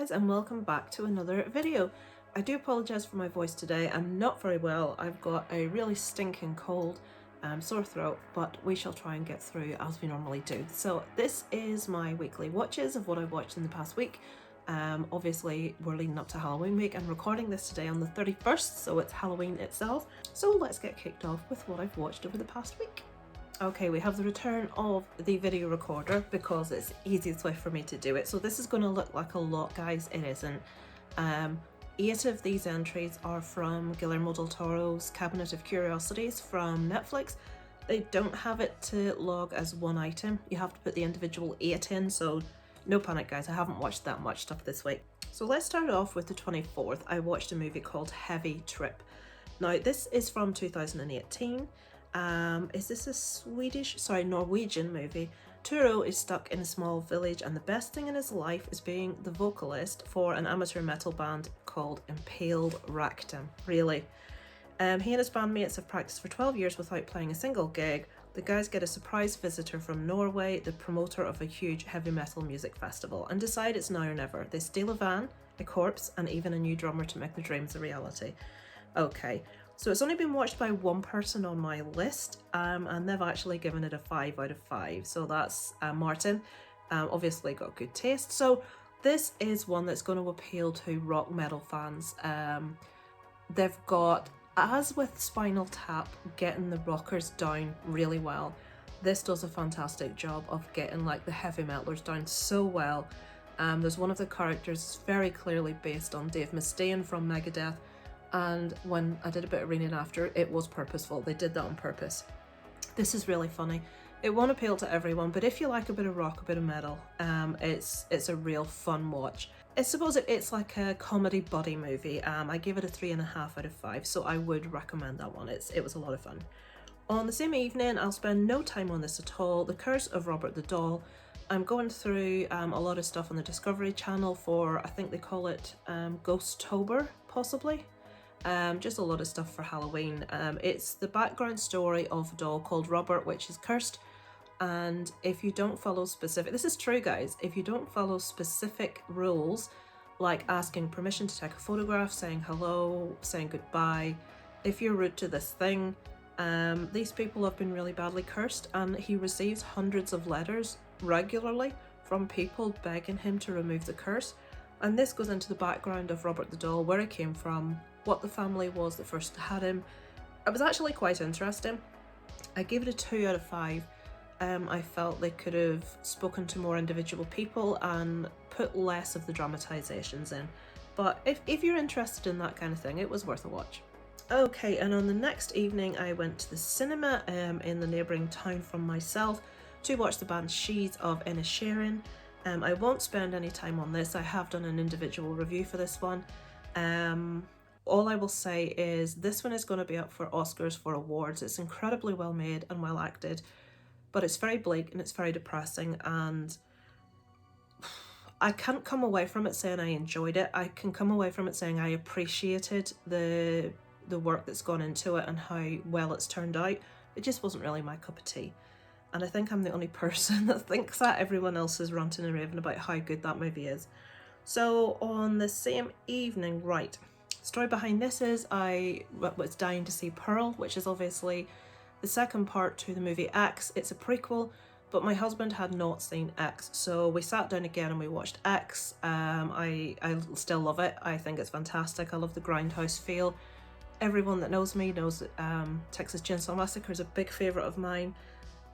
guys, and welcome back to another video. I do apologise for my voice today. I'm not very well. I've got a really stinking cold, sore throat, but we shall try and get through as we normally do. So this is my weekly watches of what I've watched in the past week. Obviously we're leading up to Halloween week. I'm recording this today on the 31st, so it's Halloween itself. So let's get kicked off with what I've watched over the past week. Okay, we have the return of the video recorder because it's the easiest way for me to do it. So this is going to look like a lot, guys. It isn't. 8 of these entries are from Guillermo del Toro's Cabinet of Curiosities from Netflix. They don't have it to log as one item. You have to put the individual 8 in, so no panic, guys. I haven't watched that much stuff this week. So let's start off with the 24th. I watched a movie called Heavy Trip. Now, this is from 2018. Is this a Norwegian movie? Turo is stuck in a small village and the best thing in his life is being the vocalist for an amateur metal band called Impaled Rectum. Really? He and his bandmates have practiced for 12 years without playing a single gig. The guys get a surprise visitor from Norway, the promoter of a huge heavy metal music festival, and decide it's now or never. They steal a van, a corpse, and even a new drummer to make their dreams a reality. Okay. So it's only been watched by one person on my list, and they've actually given it a 5 out of 5. So that's Martin. Obviously got good taste. So this is one that's going to appeal to rock metal fans. They've got, as with Spinal Tap, getting the rockers down really well. This does a fantastic job of getting like the heavy metalers down so well. There's one of the characters very clearly based on Dave Mustaine from Megadeth. And when I did a bit of reading after, it was purposeful. They did that on purpose. This is really funny. It won't appeal to everyone, but if you like a bit of rock, a bit of metal, it's a real fun watch. I suppose it's like a comedy buddy movie. I gave it a 3.5 out of 5, so I would recommend that one. It was a lot of fun. On the same evening, I'll spend no time on this at all. The Curse of Robert the Doll. I'm going through a lot of stuff on the Discovery Channel for, I think they call it Ghost-tober, possibly. Just a lot of stuff for Halloween. It's the background story of a doll called Robert, which is cursed. And if you don't follow specific, this is true, guys, if you don't follow specific rules, like asking permission to take a photograph, saying hello, saying goodbye, if you're rude to this thing, these people have been really badly cursed, and he receives hundreds of letters regularly from people begging him to remove the curse. And this goes into the background of Robert the Doll, where he came from, what the family was that first had him. It was actually quite interesting. I gave it a 2 out of 5. I felt they could have spoken to more individual people and put less of the dramatizations in. But if you're interested in that kind of thing, it was worth a watch. Okay, and on the next evening I went to the cinema in the neighbouring town from myself to watch the band She's of Inisherin. I won't spend any time on this. I have done an individual review for this one. All I will say is this one is going to be up for Oscars for awards. It's incredibly well made and well acted, but it's very bleak and it's very depressing, and I can't come away from it saying I enjoyed it. I can come away from it saying I appreciated the work that's gone into it and how well it's turned out. It just wasn't really my cup of tea. And I think I'm the only person that thinks that. Everyone else is ranting and raving about how good that movie is. So on the same evening, right, story behind this is I was dying to see Pearl, which is obviously the second part to the movie X. It's a prequel, but my husband had not seen X, so we sat down again and we watched X. I still love it. I think it's fantastic. I love the grindhouse feel. Everyone that knows me knows that Texas Chainsaw Massacre is a big favourite of mine.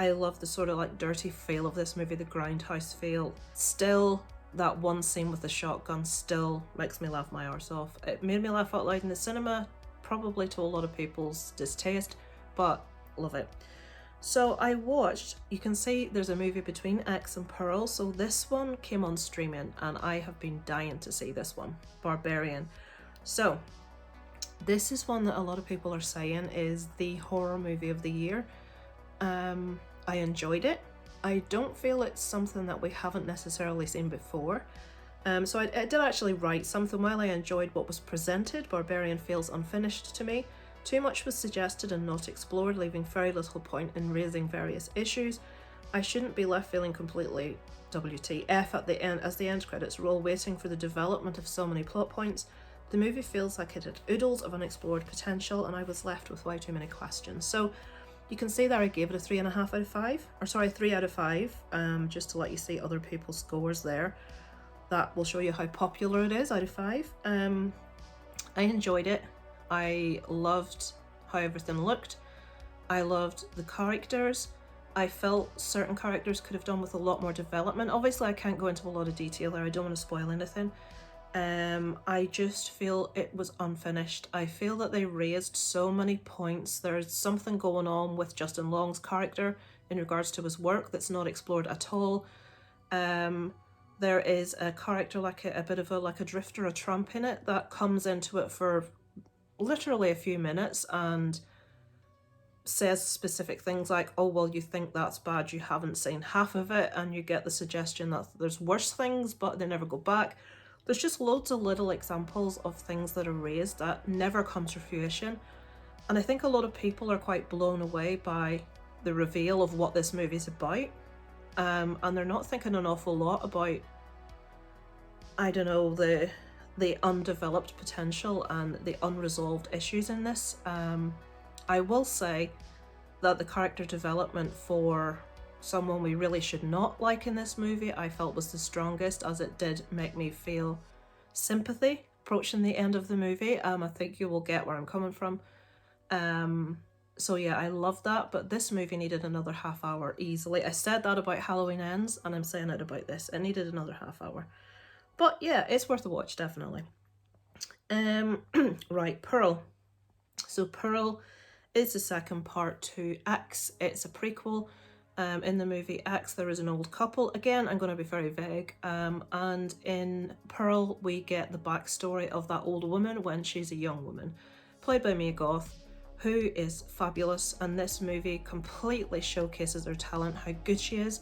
I love the sort of like dirty feel of this movie, the grindhouse feel. Still, that one scene with the shotgun still makes me laugh my arse off. It made me laugh out loud in the cinema, probably to a lot of people's distaste, but love it. So I watched, you can see there's a movie between X and Pearl, so this one came on streaming and I have been dying to see this one, Barbarian. So this is one that a lot of people are saying is the horror movie of the year. I enjoyed it. I don't feel it's something that we haven't necessarily seen before. So I did actually write something. While I enjoyed what was presented, Barbarian feels unfinished to me. Too much was suggested and not explored, leaving very little point in raising various issues. I shouldn't be left feeling completely WTF at the end as the end credits roll, waiting for the development of so many plot points. The movie feels like it had oodles of unexplored potential, and I was left with way too many questions. So you can see that I gave it a 3.5 out of 5, or sorry, 3 out of 5, just to let you see other people's scores there. That will show you how popular it is out of 5. I enjoyed it. I loved how everything looked. I loved the characters. I felt certain characters could have done with a lot more development. Obviously, I can't go into a lot of detail there. I don't want to spoil anything. I just feel it was unfinished. I feel that they raised so many points. There's something going on with Justin Long's character in regards to his work that's not explored at all. There is a character like a bit of a drifter, a tramp in it that comes into it for literally a few minutes and says specific things like, oh, well, you think that's bad, you haven't seen half of it, and you get the suggestion that there's worse things, but they never go back. There's just loads of little examples of things that are raised that never come to fruition. And I think a lot of people are quite blown away by the reveal of what this movie's about. And they're not thinking an awful lot about, I don't know, the undeveloped potential and the unresolved issues in this. I will say that the character development for someone we really should not like in this movie, I felt was the strongest, as it did make me feel sympathy approaching the end of the movie. I think you will get where I'm coming from. So yeah, I love that, but this movie needed another half hour easily. I said that about Halloween Ends, and I'm saying it about this. It needed another half hour. But yeah, it's worth a watch, definitely. Right, Pearl. So Pearl is the second part to X. It's a prequel. In the movie X, there is an old couple. Again, I'm going to be very vague. And in Pearl, we get the backstory of that old woman when she's a young woman, played by Mia Goth, who is fabulous. And this movie completely showcases her talent, how good she is.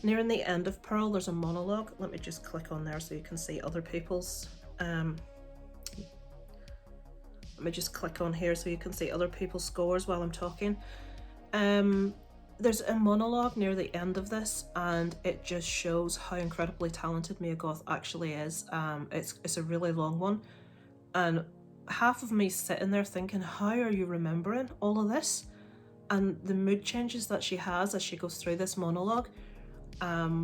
Nearing the end of Pearl, there's a monologue. Let me just click on there so you can see other people's. Let me just click on here so you can see other people's scores while I'm talking. There's a monologue near the end of this, and it just shows how incredibly talented Mia Goth actually is. It's a really long one, and half of me sitting there thinking, how are you remembering all of this? And the mood changes that she has as she goes through this monologue. I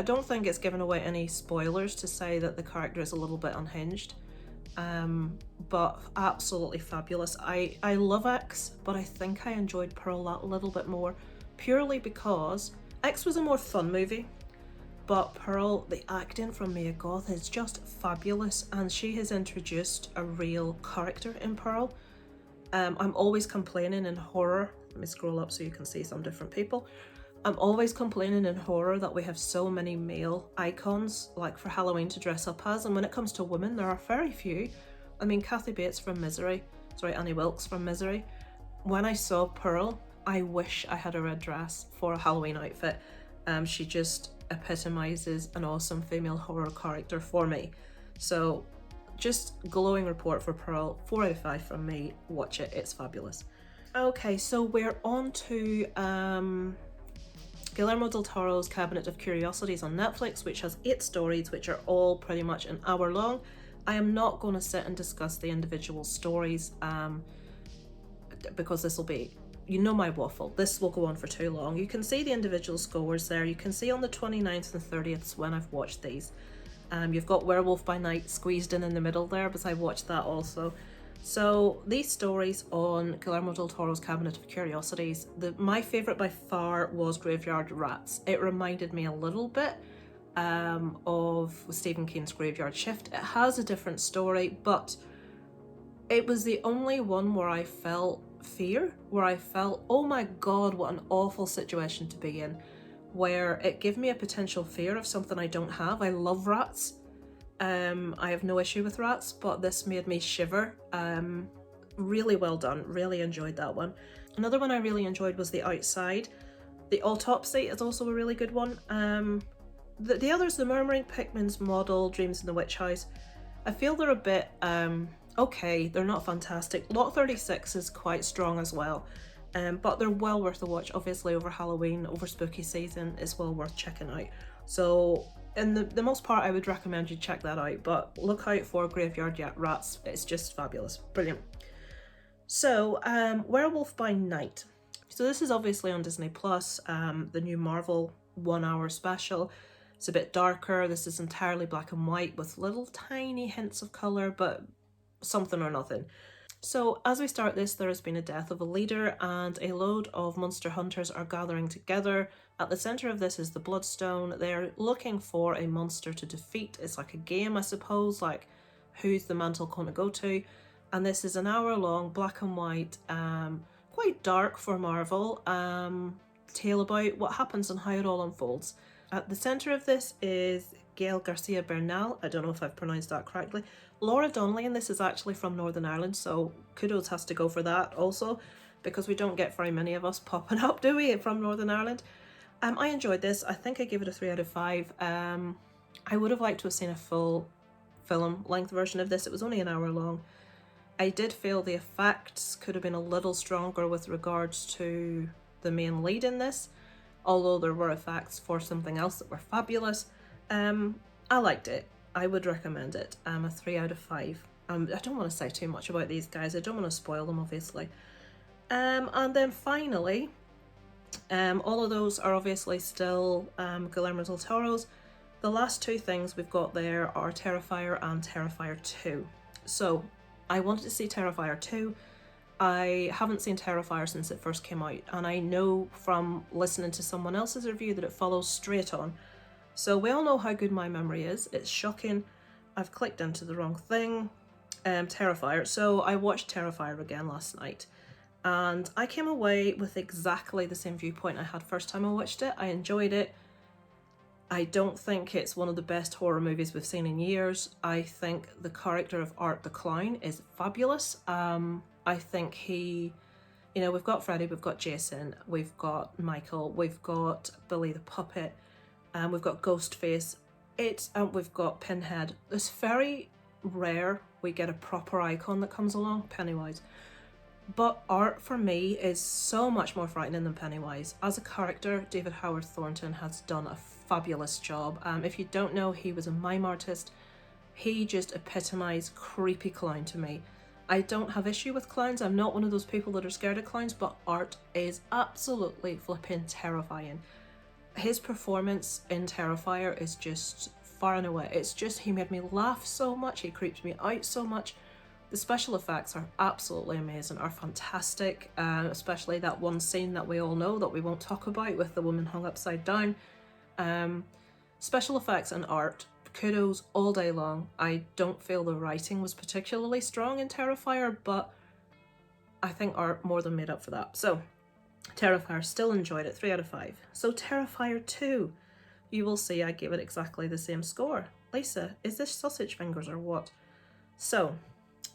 don't think it's given away any spoilers to say that the character is a little bit unhinged. But absolutely fabulous. I love X, but I think I enjoyed Pearl that a little bit more, purely because X was a more fun movie, but Pearl, the acting from Mia Goth is just fabulous, and she has introduced a real character in Pearl. I'm always complaining in horror, let me scroll up so you can see some different people. I'm always complaining in horror that we have so many male icons, like for Halloween to dress up as, and when it comes to women, there are very few. I mean, Kathy Bates from Annie Wilkes from Misery. When I saw Pearl, I wish I had a red dress for a Halloween outfit. She just epitomizes an awesome female horror character for me. So, just glowing report for Pearl, 4 out of 5 from me. Watch it, it's fabulous. Okay, so we're on to Guillermo del Toro's Cabinet of Curiosities on Netflix, which has 8 stories, which are all pretty much an hour long. I am not going to sit and discuss the individual stories because this will be, my waffle. This will go on for too long. You can see the individual scores there. You can see on the 29th and 30th when I've watched these. You've got Werewolf by Night squeezed in the middle there, because I watched that also. So these stories on Guillermo del Toro's Cabinet of Curiosities, my favourite by far was Graveyard Rats. It reminded me a little bit of Stephen King's Graveyard Shift. It has a different story, but it was the only one where I felt fear, where I felt, oh my god, what an awful situation to be in, where it gave me a potential fear of something I don't have. I love rats. I have no issue with rats, but this made me shiver. Really well done, really enjoyed that one. Another one I really enjoyed was The Outside. The Autopsy is also a really good one. The others, The Murmuring Pickman's Model, Dreams in the Witch House, I feel they're a bit, okay, they're not fantastic. Lot 36 is quite strong as well. But they're well worth a watch. Obviously over Halloween, over spooky season, it's well worth checking out. So in the most part, I would recommend you check that out, but look out for Graveyard Rats. It's just fabulous. Brilliant. So, Werewolf by Night. So this is obviously on Disney Plus, the new Marvel 1 hour special. It's a bit darker. This is entirely black and white with little tiny hints of colour, but something or nothing. So as we start this, there has been a death of a leader and a load of monster hunters are gathering together. At the centre of this is the Bloodstone. They're looking for a monster to defeat. It's like a game, I suppose, like who's the mantle going to go to. And this is an hour long, black and white, quite dark for Marvel, tale about what happens and how it all unfolds. At the centre of this is Gail Garcia Bernal. I don't know if I've pronounced that correctly. Laura Donnelly, and this is actually from Northern Ireland, so kudos has to go for that also, because we don't get very many of us popping up, do we, from Northern Ireland. I enjoyed this. I think I gave it a 3 out of 5. I would have liked to have seen a full film length version of this. It was only an hour long. I did feel the effects could have been a little stronger with regards to the main lead in this, although there were effects for something else that were fabulous. I liked it. I would recommend it. A 3 out of 5. I don't want to say too much about these guys. I don't want to spoil them, obviously. And then finally, all of those are obviously still Guillermo del Toro's. The last two things we've got there are Terrifier and Terrifier 2. So I wanted to see Terrifier 2. I haven't seen Terrifier since it first came out, and I know from listening to someone else's review that it follows straight on. So we all know how good my memory is. It's shocking. I've clicked into the wrong thing. Terrifier. So I watched Terrifier again last night, and I came away with exactly the same viewpoint I had first time I watched it. I enjoyed it. I don't think it's one of the best horror movies we've seen in years. I think the character of Art the Clown is fabulous. I think he, we've got Freddy, we've got Jason, we've got Michael, we've got Billy the Puppet, we've got Ghostface, we've got Pinhead. It's very rare we get a proper icon that comes along, Pennywise. But Art, for me, is so much more frightening than Pennywise. As a character, David Howard Thornton has done a fabulous job. If you don't know, he was a mime artist. He just epitomised creepy clown to me. I don't have issue with clowns. I'm not one of those people that are scared of clowns, but Art is absolutely flipping terrifying. His performance in Terrifier is just far and away. It's just, he made me laugh so much. He creeped me out so much. The special effects are absolutely amazing, are fantastic, especially that one scene that we all know that we won't talk about with the woman hung upside down. Special effects and art, kudos all day long. I don't feel the writing was particularly strong in Terrifier, but I think art more than made up for that. So, Terrifier, still enjoyed it, 3 out of 5. So Terrifier 2, you will see I gave it exactly the same score. Lisa, is this sausage fingers or what? So,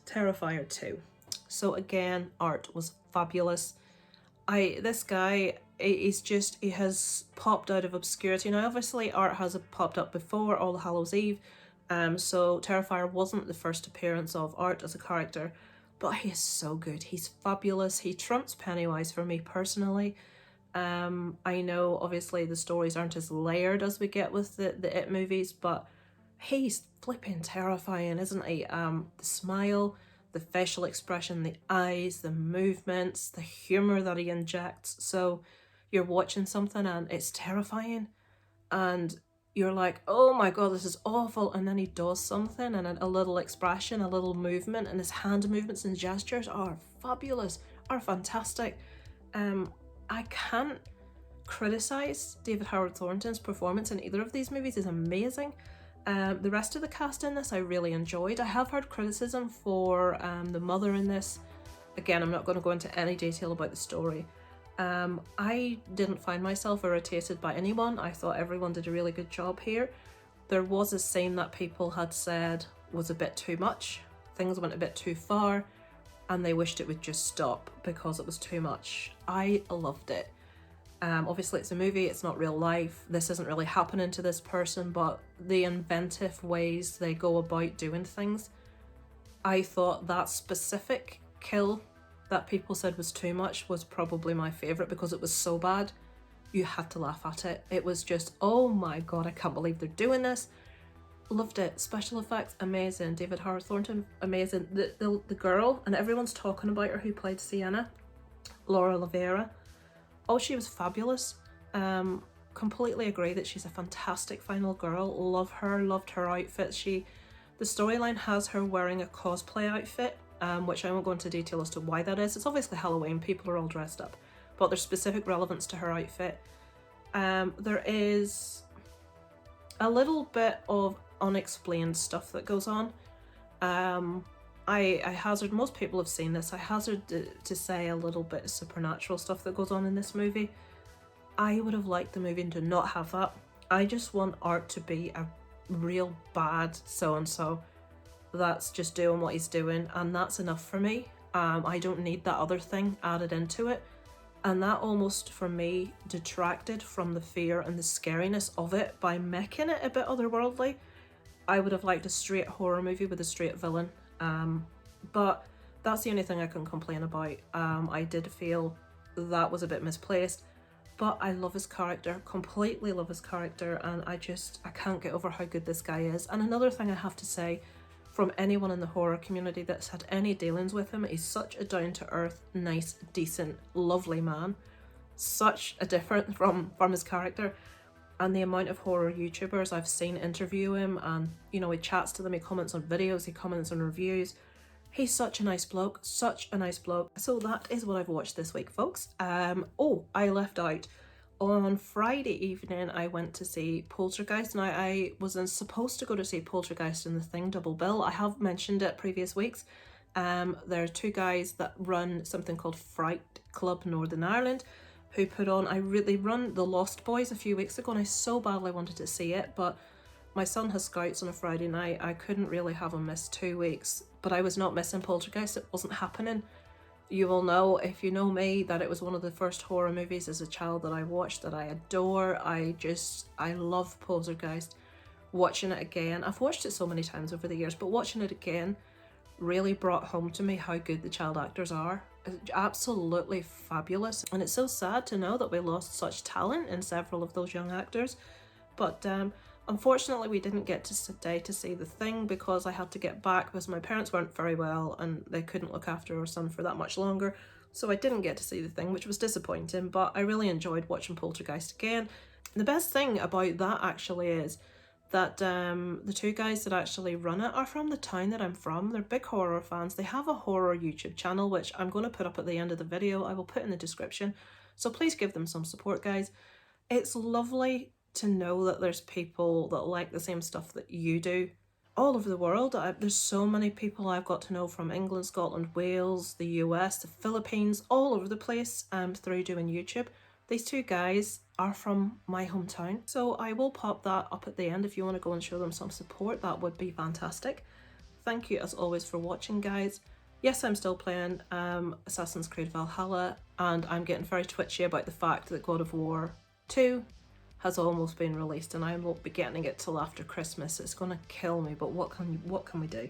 Terrifier 2. So again, art was fabulous. This guy, he has popped out of obscurity. Now obviously art has popped up before All Hallows Eve, so Terrifier wasn't the first appearance of art as a character, but he is so good. He's fabulous. He trumps Pennywise for me personally. I know obviously the stories aren't as layered as we get with the It movies, but he's flipping terrifying, isn't he? The smile, the facial expression, the eyes, the movements, the humour that he injects. So you're watching something and it's terrifying and you're like, oh my god, this is awful, and then he does something and a little expression, a little movement, and his hand movements and gestures are fabulous, are fantastic. I can't criticise David Howard Thornton's performance in either of these movies. Is amazing. The rest of the cast in this I really enjoyed. I have heard criticism for the mother in this. Again, I'm not going to go into any detail about the story. I didn't find myself irritated by anyone. I thought everyone did a really good job here. There was a scene that people had said was a bit too much. Things went a bit too far and they wished it would just stop because it was too much. I loved it. Obviously it's a movie, it's not real life. This isn't really happening to this person, but the inventive ways they go about doing things. I thought that specific kill that people said was too much was probably my favourite because it was so bad. You had to laugh at it. It was just, oh my god, I can't believe they're doing this. Loved it. Special effects, amazing. David Howard Thornton, amazing. The girl, and everyone's talking about her, who played Sienna, Laura Lavera. Oh, she was fabulous. Completely agree that she's a fantastic final girl. Love her, loved her outfit. The storyline has her wearing a cosplay outfit, which I won't go into detail as to why that is. It's obviously Halloween, people are all dressed up, but there's specific relevance to her outfit. There is a little bit of unexplained stuff that goes on. I hazard, most people have seen this, I hazard to say a little bit of supernatural stuff that goes on in this movie. I would have liked the movie to not have that. I just want Art to be a real bad so-and-so that's just doing what he's doing, and that's enough for me. I don't need that other thing added into it. And that almost, for me, detracted from the fear and the scariness of it by making it a bit otherworldly. I would have liked a straight horror movie with a straight villain. But that's the only thing I can complain about. I did feel that was a bit misplaced. But I love his character, completely love his character, and I can't get over how good this guy is. And another thing I have to say, from anyone in the horror community that's had any dealings with him, he's such a down-to-earth, nice, decent, lovely man. Such a different from his character. And the amount of horror YouTubers I've seen interview him, and he chats to them, he comments on videos, he comments on reviews. He's such a nice bloke, such a nice bloke. So that is what I've watched this week, folks. Oh, I left out. On Friday evening, I went to see Poltergeist. Now, I wasn't supposed to go to see Poltergeist and The Thing double bill. I have mentioned it previous weeks. There are two guys that run something called Fright Club Northern Ireland, who they run The Lost Boys a few weeks ago, and I so badly wanted to see it, but my son has scouts on a Friday night. I couldn't really have him miss 2 weeks, but I was not missing Poltergeist. It wasn't happening. You will know, if you know me, that it was one of the first horror movies as a child that I watched, that I adore. I love Poltergeist. Watching it again, I've watched it so many times over the years, but watching it again really brought home to me how good the child actors are. Absolutely fabulous. And it's so sad to know that we lost such talent in several of those young actors. But unfortunately, we didn't get to stay to see The Thing because I had to get back because my parents weren't very well and they couldn't look after our son for that much longer. So I didn't get to see The Thing, which was disappointing, but I really enjoyed watching Poltergeist again. The best thing about that actually is that the two guys that actually run it are from the town that I'm from. They're big horror fans. They have a horror YouTube channel, which I'm going to put up at the end of the video. I will put in the description. So please give them some support, guys. It's lovely to know that there's people that like the same stuff that you do all over the world. There's so many people I've got to know from England, Scotland, Wales, the US, the Philippines, all over the place through doing YouTube. These two guys are from my hometown, so I will pop that up at the end if you want to go and show them some support. That would be fantastic. Thank you as always for watching, guys. Yes, I'm still playing Assassin's Creed Valhalla, and I'm getting very twitchy about the fact that God of War 2 has almost been released and I won't be getting it till after Christmas. It's gonna kill me, but what can we do?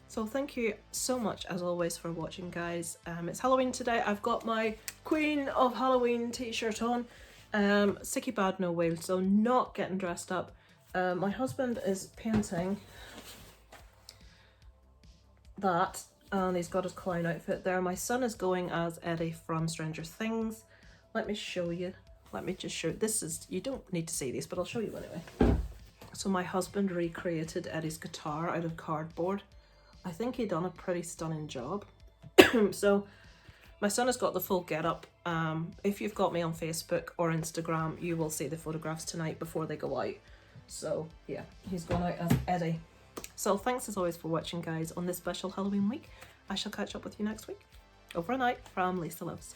So thank you so much as always for watching, guys. It's Halloween today. I've got my Queen of Halloween t-shirt on. Sicky bad no whale, so not getting dressed up. My husband is painting that, and he's got his clown outfit there. My son is going as Eddie from Stranger Things. Let me show you. Let me just show, you don't need to see these, but I'll show you anyway. So my husband recreated Eddie's guitar out of cardboard. I think he done a pretty stunning job. So my son has got the full getup. If you've got me on Facebook or Instagram, you will see the photographs tonight before they go out. So yeah, he's gone out as Eddie. So thanks as always for watching, guys, on this special Halloween week. I shall catch up with you next week. Over and out from Lisa Loves.